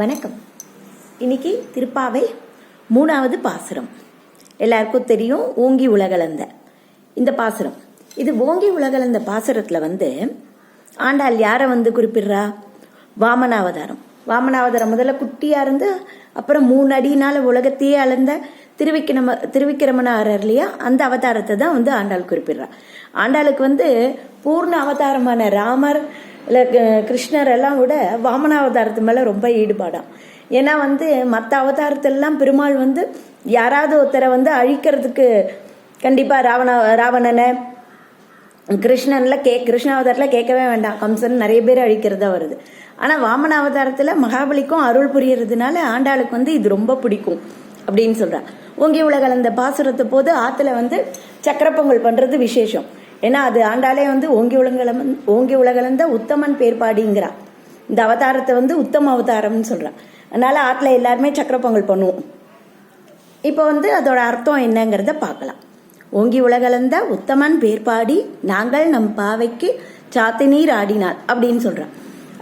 வணக்கம். இன்னைக்கு திருப்பாவை 3வது பாசுரம். எல்லாருக்கும் தெரியும் ஓங்கி உலகளந்த இந்த பாசுரம். இது ஓங்கி உலகளந்த பாசுரத்துல ஆண்டாள் யாரை குறிப்பிடுறா? வாமனாவதாரம். வாமனாவதாரம் முதல்ல குட்டியா இருந்து அப்புறம் 3 அடினால உலகத்தையே அளந்த திருவிக்கிரமனார் இல்லையா, அந்த அவதாரத்தை தான் ஆண்டாள் குறிப்பிடுறா. ஆண்டாளுக்கு பூர்ண அவதாரமான ராமர் இல்லை கிருஷ்ணர் எல்லாம் விட வாமனாவதாரத்து மேலே ரொம்ப ஈடுபாடாம். ஏன்னா மற்ற அவதாரத்திலலாம் பெருமாள் யாராவது ஒருத்தரை அழிக்கிறதுக்கு கண்டிப்பாக ராவணனை கிருஷ்ணாவதாரத்தில் கேட்கவே வேண்டாம், கம்சன் நிறைய பேர் அழிக்கிறதா வருது. ஆனால் வாமனாவதாரத்தில் மகாபலிக்கும் அருள் புரியறதுனால ஆண்டாளுக்கு இது ரொம்ப பிடிக்கும் அப்படின்னு சொல்கிறான். ஓங்கி உலகளந்த பாசுரத்தை போது ஆற்றுல சக்கர பொங்கல் பண்ணுறது விசேஷம். ஏன்னா அது ஆண்டாலே ஓங்கி உலகளந்த உத்தமன் பேர்பாடிங்கிறா. இந்த அவதாரத்தை உத்தம அவதாரம்னு சொல்றான். அதனால ஆற்றுல எல்லாருமே சக்கர பொங்கல் பண்ணுவோம். இப்போ அதோட அர்த்தம் என்னங்கிறத பார்க்கலாம். ஓங்கி உலகளந்த உத்தமன் பேர்பாடி நாங்கள் நம் பாவைக்கு சாத்து நீர் ஆடினாள் அப்படின்னு சொல்றான்.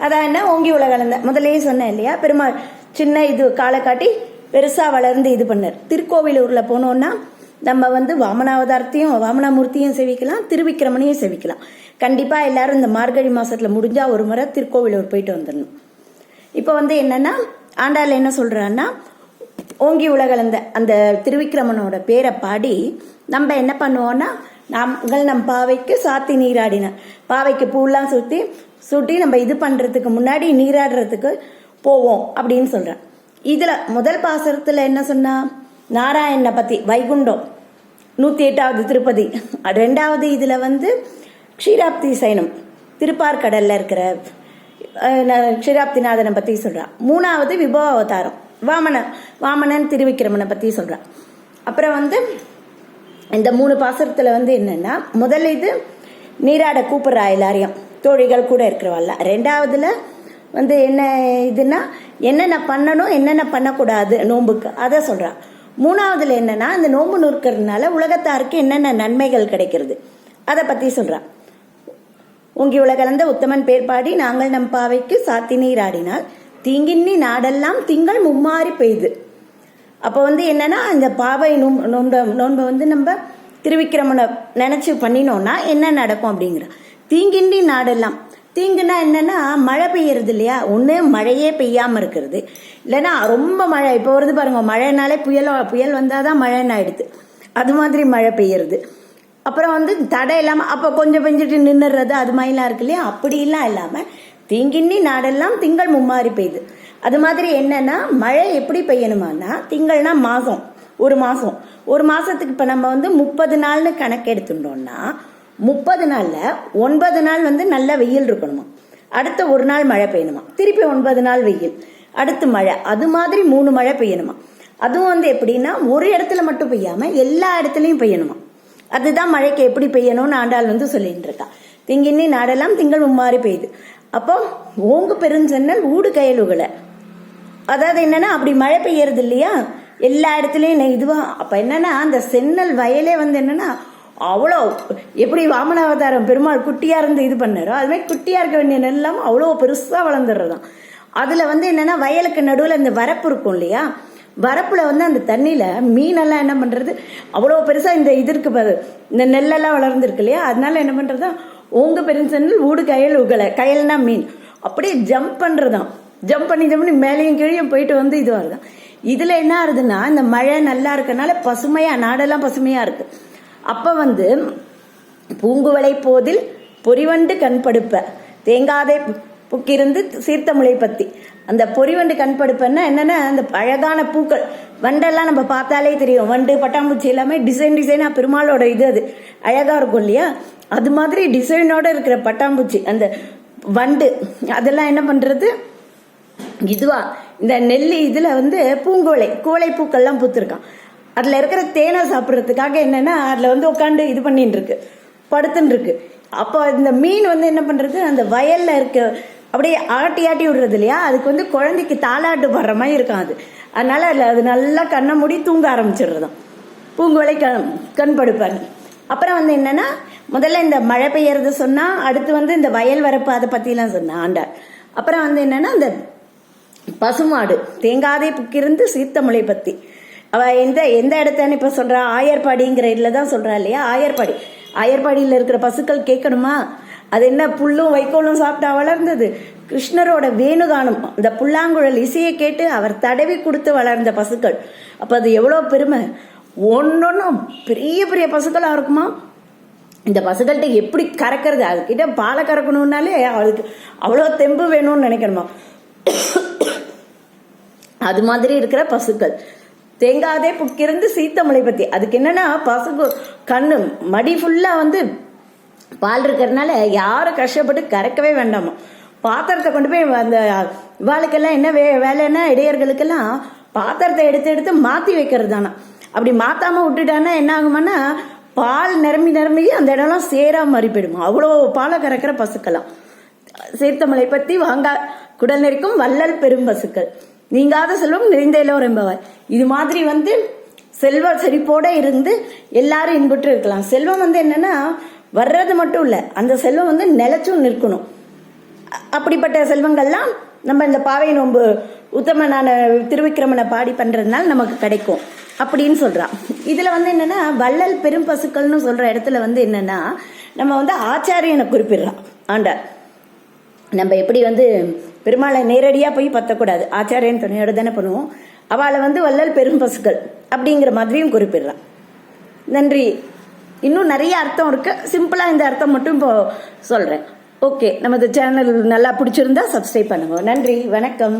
அதான் என்ன ஓங்கி உலகளந்த முதலே சொன்னேன் இல்லையா, பெருமாள் சின்ன இது காலை காட்டி பெருசா வளர்ந்து இது பண்ணார். திருக்கோவிலூர்ல போனோம்னா நம்ம வாமனாவதாரத்தையும் வாமனாமூர்த்தியும் சேவிக்கலாம், திருவிக்கிரமனையும் சேவிக்கலாம். கண்டிப்பா எல்லாரும் இந்த மார்கழி மாசத்துல முடிஞ்சா ஒரு முறை திருக்கோவிலூர் போயிட்டு வந்துடணும். இப்போ என்னன்னா ஆண்டாள் என்ன சொல்றான்னா, ஓங்கி உலகளந்த அந்த திருவிக்கிரமனோட பேரை பாடி நம்ம என்ன பண்ணுவோம்னா, நாங்கள் நம் பாவைக்கு சாத்தி நீராடின, பாவைக்கு பூலாம் சுட்டி நம்ம இது பண்றதுக்கு முன்னாடி நீராடுறதுக்கு போவோம் அப்படின்னு சொல்றேன். இதுல முதல் பாசுரத்துல என்ன சொன்னா, நாராயணனை பத்தி வைகுண்டம் 108வது திருப்பதி. 2வது இதுல க்ஷீராப்தி சயனம் திருப்பார்கடல்ல இருக்கிற க்ஷீராப்திநாதனை பத்தி சொல்றான். 3வது விபவ அவதாரம் வாமனன் திருவிக்கிரமனை பத்தி சொல்றான். அப்புறம் இந்த 3 பாசுரத்துல என்னன்னா, முதல்ல இது நீராட கூப்பிடுறா எல்லாரையும், தோழிகள் கூட இருக்கிறவாள். 2வதுல என்ன இதுன்னா என்னென்ன பண்ணணும் என்னென்ன பண்ணக்கூடாது நோன்புக்கு அதை சொல்றான். 3வதுல என்னன்னா, இந்த நோன்பு நூற்கிறதுனால உலகத்தாருக்கு என்னென்ன நன்மைகள் கிடைக்கிறது அதை பத்தி சொல்றான். ஓங்கி உலகளந்த உத்தமன் பேர்பாடி நாங்கள் நம் பாவைக்கு சாத்தி நீர் ஆடினால் தீங்கின்னி நாடெல்லாம் திங்கள் மும்மாறி பெய்து. அப்போ என்னன்னா, இந்த பாவை நோன்பை நம்ம திருவிக்கிரமனை நினைச்சு பண்ணினோம்னா என்ன நடக்கும் அப்படிங்கிற. தீங்கின்றி நாடெல்லாம், தீங்குன்னா என்னன்னா மழை பெய்யறது இல்லையா, ஒண்ணு மழையே பெய்யாம இருக்கிறது, இல்லைன்னா ரொம்ப மழை. இப்போ வருது பாருங்க, மழைனாலே புயல் வந்தாதான் மழைன்னு ஆயிடுது, அது மாதிரி மழை பெய்யறது. அப்புறம் தடை இல்லாம அப்ப கொஞ்சம் பெஞ்சிட்டு நின்னுறது, அது மாதிரிலாம் இருக்கு இல்லையா, அப்படிலாம் இல்லாம தீங்கின்னி நாடெல்லாம் திங்கள் மும்மாறி பெய்யுது. அது மாதிரி என்னன்னா, மழை எப்படி பெய்யணுமானா, திங்கள்னா மாசம், ஒரு மாசத்துக்கு இப்ப நம்ம 30 நாள்னு கணக்கு எடுத்துட்டோம்னா 30 நாள்ல 9 நாள் நல்ல வெயில் இருக்கணுமா, அடுத்த ஒரு நாள் மழை பெய்யணுமா, திருப்பி 9 நாள் வெயில், அடுத்து மழை, அது மாதிரி 3 மழை பெய்யணுமா. அதுவும் எப்படின்னா ஒரு இடத்துல மட்டும் பெய்யாம எல்லா இடத்துலயும் பெய்யணுமா. அதுதான் மழைக்கு எப்படி பெய்யணும்னு ஆண்டாள் சொல்லிட்டு இருக்கா. திங்கின்னி நாடெல்லாம் திங்கள் மும்மாறி பெய்யுது. அப்போ ஓங்கு பெருஞ்சென்னல் ஊடு கயலுகளை, அதாவது என்னன்னா அப்படி மழை பெய்யறது இல்லையா எல்லா இடத்துலயும் இதுவா. அப்ப என்னன்னா அந்த சென்னல் வயலே என்னன்னா அவ்வளோ, எப்படி வாமனாவதாரம் பெருமாள் குட்டியா இருந்து இது பண்ணாரோ அது மாதிரி குட்டியா இருக்க வேண்டிய நெல்லாம் அவ்வளோ பெருசா வளர்ந்துடுறதாம். அதுல என்னன்னா வயலுக்கு நடுவில் இந்த வரப்பு இருக்கும் இல்லையா, வரப்புல அந்த தண்ணியில மீனெல்லாம் என்ன பண்றது, அவ்வளோ பெருசா இந்த இது இருக்கு, இந்த நெல்லெல்லாம் வளர்ந்துருக்கு இல்லையா, அதனால என்ன பண்றதா ஓங்க பெருஞ்சென்னல் ஊடு கயல் உகலை, கயல்னா மீன், அப்படியே ஜம்ப் பண்றதாம். ஜம்ப் பண்ணி மேலையும் கீழையும் போயிட்டு இது வருதான். இதுல என்ன ஆகுதுன்னா, இந்த மழை நல்லா இருக்கனால பசுமையா, நாடெல்லாம் பசுமையா இருக்கு. அப்ப பூங்குவளை போதில் பொறிவண்டு கண்படுப்ப தேங்காதே புக்கிருந்து சீர்த்த முளை பத்தி. அந்த பொறிவண்டு கண்படுப்பன்னா என்னன்னா, அந்த அழகான பூக்கள் வண்டெல்லாம் நம்ம பார்த்தாலே தெரியும், வண்டு பட்டாம்பூச்சி எல்லாமே டிசைனா பெருமாளோட இது அது அழகா இருக்கும் இல்லையா, அது மாதிரி டிசைனோட இருக்கிற பட்டாம்பூச்சி அந்த வண்டு அதெல்லாம் என்ன பண்றது, இதுவா இந்த நெல்லி இதுல குவளை பூக்கள்லாம் பூத்திருக்கான். அதுல இருக்கிற தேனை சாப்பிட்றதுக்காக என்னன்னா அதுல உட்காந்து இது பண்ணிட்டு இருக்கு, படுத்துன்னு இருக்கு. அப்போ இந்த மீன் என்ன பண்றது, அந்த வயல்ல இருக்க அப்படியே ஆட்டி விடுறது இல்லையா, அதுக்கு குழந்தைக்கு தாளாட்டு வர்ற மாதிரி இருக்கும் அது. அதனால அது நல்லா கண்ணை மூடி தூங்க ஆரம்பிச்சிடுறதும் பூங்குவளை கண் படுப்பாங்க. அப்புறம் என்னன்னா, முதல்ல இந்த மழை பெய்யறது சொன்னா, அடுத்து இந்த வயல் வரப்பு அதை பத்தி எல்லாம் சொன்னா ஆண்டாள். அப்புறம் என்னன்னா அந்த பசுமாடு தேங்காதே புக்கிருந்து சீர்த்தமுளை பத்தி அவ எந்த எந்த இடத்தானு இப்ப சொல்றா, ஆயர்பாடிங்கிற இதுல தான் சொல்றா இல்லையா. ஆயர்பாடியில் இருக்கிற பசுக்கள் கேட்கணுமா, அது என்ன புல்லும் வைக்கோலும் சாப்பிட்டா வளர்ந்தது? கிருஷ்ணரோட வேணுகானம் அந்த புல்லாங்குழல் இசையை கேட்டு அவர் தடவி கொடுத்து வளர்ந்த பசுக்கள். அப்ப அது எவ்வளவு பெருமை. ஒன்னொன்னும் பெரிய பெரிய பசுக்களா இருக்குமா. இந்த பசுக்கள்கிட்ட எப்படி கறக்கிறது, அதுக்கிட்ட பாலை கறக்கணும்னாலே அதுக்கு அவ்வளோ தெம்பு வேணும்னு நினைக்கணுமா. அது மாதிரி இருக்கிற பசுக்கள். தேங்காதே புக்கிருந்து சீத்தமுளை பத்தி, அதுக்கு என்னன்னா பசுக்கு கண்ணு மடி ஃபுல்லா பால் இருக்கிறதுனால யாரும் கஷ்டப்பட்டு கறக்கவே வேண்டாமா. பாத்திரத்தை கொண்டு போய் அந்த இவாளுக்கெல்லாம் என்ன வேலைன்னா, இடையர்களுக்கெல்லாம் பாத்திரத்தை எடுத்து எடுத்து மாத்தி வைக்கிறது தானா. அப்படி மாத்தாம விட்டுட்டானா என்ன ஆகுமானா, பால் நிரம்பி அந்த இடம்லாம் சேரா மாறி போயிடுமா. அவ்வளோ பாலை கறக்கிற பசுக்கெல்லாம். சீர்த்தமலை பத்தி வாங்கா குடல் நெறிக்கும் வள்ளல் பெரும் பசுக்கள், நீங்காத செல்வம் நிறைந்தேலோர் என்பவர். இது மாதிரி செல்வ செழிப்போட இருந்து எல்லாரும் இன்புற்று இருக்கலாம். செல்வம் என்னன்னா வர்றது மட்டும் இல்ல, அந்த செல்வம் நிலைச்சும் நிற்கணும். அப்படிப்பட்ட செல்வங்கள்லாம் நம்ம இந்த பாவை நோன்பு உத்தமனான திருவிக்கிரமனை பாடி பண்றதுனால நமக்கு கிடைக்கும் அப்படின்னு சொல்றான். இதுல என்னன்னா வள்ளல் பெரும் பசுக்கள்னு சொல்ற இடத்துல என்னன்னா நம்ம ஆச்சாரியனை குறிப்பிடுறான் ஆண்டார். நம்ம எப்படி பெருமாளை நேரடியா போய் பத்தக்கூடாது, ஆச்சாரியன் துணையோட தானே பண்ணுவோம். அவளை வள்ளல் பெரும் பசுக்கள் அப்படிங்கிற மாதிரியும் குறிப்பிடுறான். நன்றி. இன்னும் நிறைய அர்த்தம் இருக்கு, சிம்பிளா இந்த அர்த்தம் மட்டும் இப்போ சொல்றேன். ஓகே, நமது சேனல் நல்லா பிடிச்சிருந்தா சப்ஸ்கிரைப் பண்ணுங்க. நன்றி, வணக்கம்.